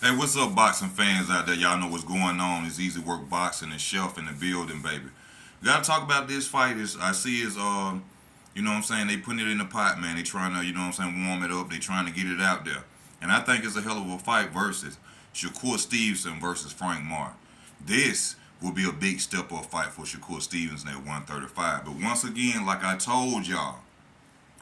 Hey, what's up, boxing fans out there? Y'all know what's going on. It's Easy Work Boxing and Shelf in the building, baby. Gotta talk about this fight. Is I see is you know what I'm saying? They putting it in the pot, man. They trying to, you know what I'm saying, warm it up. They trying to get it out there, and I think it's a hell of a fight versus Shakur Stevenson versus Frank Martin. This will be a big step up fight for Shakur Stevenson at 135. But once again, like I told y'all,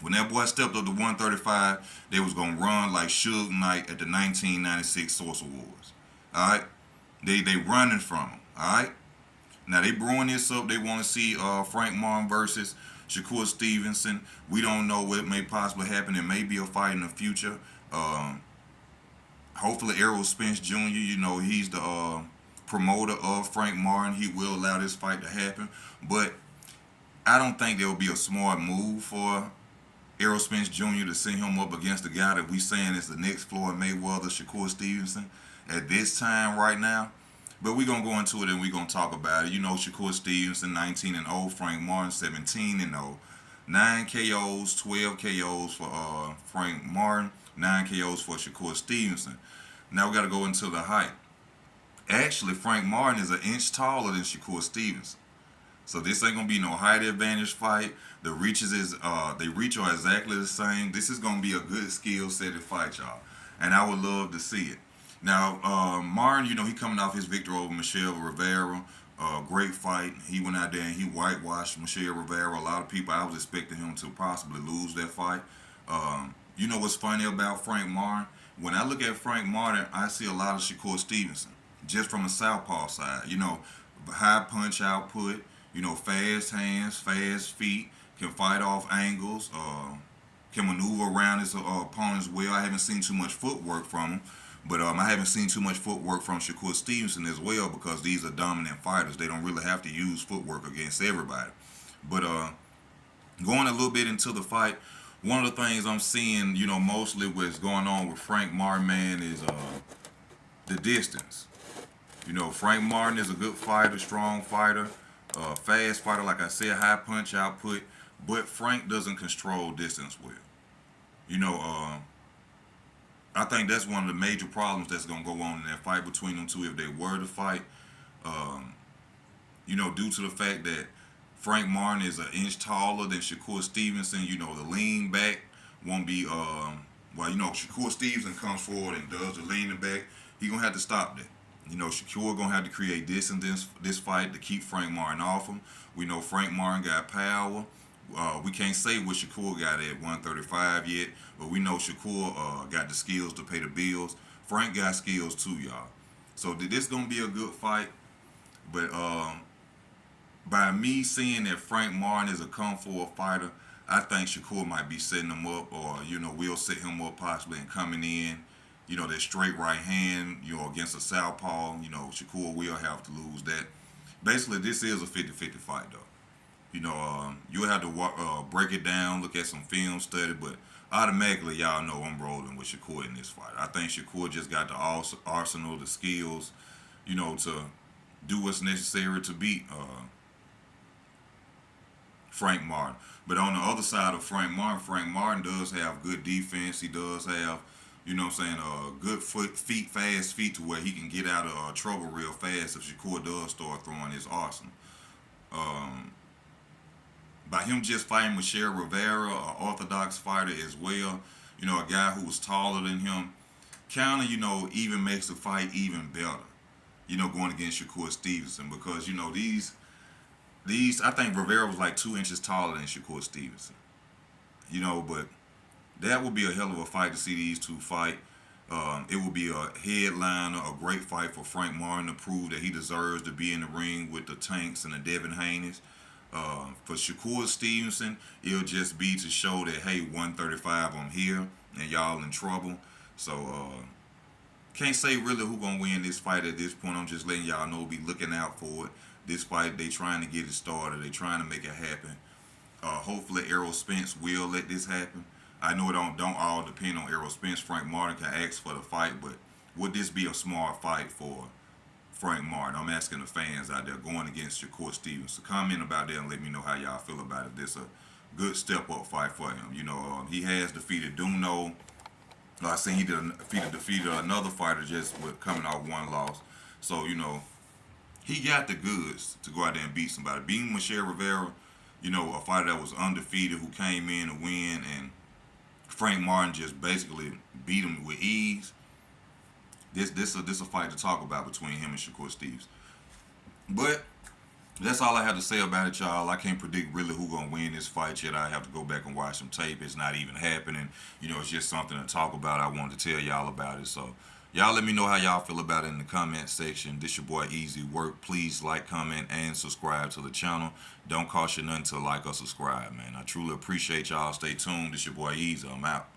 when that boy stepped up to 135, they was gonna run like Suge Knight at the 1996 Source Awards. All right, they running from him. All right, now they brewing this up. They want to see Frank Martin versus Shakur Stevenson. We don't know what may possibly happen. It may be a fight in the future. Um, Hopefully, Errol Spence Jr. You know he's the promoter of Frank Martin. He will allow this fight to happen, but I don't think there will be a smart move for Errol Spence Jr. to send him up against the guy that we saying is the next Floyd Mayweather, Shakur Stevenson, at this time right now. But we're gonna go into it and we're gonna talk about it. You know, Shakur Stevenson, 19-0, Frank Martin, 17-0. 9 KOs, 12 KOs for Frank Martin, 9 KOs for Shakur Stevenson. Now we gotta go into the height. Actually, Frank Martin is an inch taller than Shakur Stevenson. So this ain't gonna be no height advantage fight. The reaches is they reach are exactly the same. This is gonna be a good skill set fight, y'all, and I would love to see it. Now, Martin, you know, he coming off his victory over Michelle Rivera. Great fight. He went out there and he whitewashed Michelle Rivera. A lot of people, I was expecting him to possibly lose that fight. You know what's funny about Frank Martin? When I look at Frank Martin, I see a lot of Shakur Stevenson, just from the southpaw side. You know, high punch output. You know, fast hands, fast feet, can fight off angles, can maneuver around his opponents well. I haven't seen too much footwork from him, but I haven't seen too much footwork from Shakur Stevenson as well because these are dominant fighters. They don't really have to use footwork against everybody. But going a little bit into the fight, one of the things I'm seeing, you know, mostly what's going on with Frank Martin, man, is the distance. You know, Frank Martin is a good fighter, strong fighter, fast fighter, like I said, high punch output, but Frank doesn't control distance well. You know, I think that's one of the major problems that's going to go on in that fight between them two if they were to fight. Um, you know, due to the fact that Frank Martin is an inch taller than Shakur Stevenson, you know, the lean back won't be, well, you know, Shakur Stevenson comes forward and does the leaning back. He going to have to stop that. You know, Shakur gonna have to create distance this fight to keep Frank Martin off him. We know Frank Martin got power. We can't say what Shakur got at 135 yet, but we know Shakur got the skills to pay the bills. Frank got skills too, y'all. So this gonna be a good fight. But by me seeing that Frank Martin is a come for fighter, I think Shakur might be setting him up, or you know, we'll set him up possibly and coming in. You know, that straight right hand, you know, against a southpaw, you know, Shakur will have to lose that. Basically, this is a 50-50 fight, though. You know, you'll have to break it down, look at some film study, but automatically, y'all know I'm rolling with Shakur in this fight. I think Shakur just got the arsenal, the skills, you know, to do what's necessary to beat Frank Martin. But on the other side of Frank Martin does have good defense. He does have, you know what I'm saying, good fast feet to where he can get out of trouble real fast if Shakur does start throwing his arsenal. Um, by him just fighting Michelle Rivera, an orthodox fighter as well, you know, a guy who was taller than him, kind of, you know, even makes the fight even better, you know, going against Shakur Stevenson because, you know, these I think Rivera was like 2 inches taller than Shakur Stevenson, you know, but that would be a hell of a fight to see these two fight. It would be a headliner, a great fight for Frank Martin to prove that he deserves to be in the ring with the Tanks and the Devin Haney's. For Shakur Stevenson, it'll just be to show that, hey, 135, I'm here, and y'all in trouble. So, can't say really who gonna win this fight at this point. I'm just letting y'all know, be looking out for it. This fight, they trying to get it started. They trying to make it happen. Hopefully, Errol Spence will let this happen. I know it don't all depend on Errol Spence. Frank Martin can ask for the fight, but would this be a smart fight for Frank Martin? I'm asking the fans out there going against Shakur Stevens to comment about that and let me know how y'all feel about it. This a good step up fight for him. You know, he has defeated Duno. I seen he defeated another fighter just with coming off one loss. So he got the goods to go out there and beat somebody. Being Michelle Rivera, a fighter that was undefeated who came in to win, and Frank Martin just basically beat him with ease. This a fight to talk about between him and Shakur Stevenson. But that's all I have to say about it, y'all. I can't predict really who gonna win this fight yet. I have to go back and watch some tape. It's not even happening. It's just something to talk about. I wanted to tell y'all about it. So y'all let me know how y'all feel about it in the comment section. This your boy Easy Work. Please like, comment, and subscribe to the channel. Don't cost you nothing to like or subscribe, man. I truly appreciate y'all. Stay tuned. This your boy Easy. I'm out.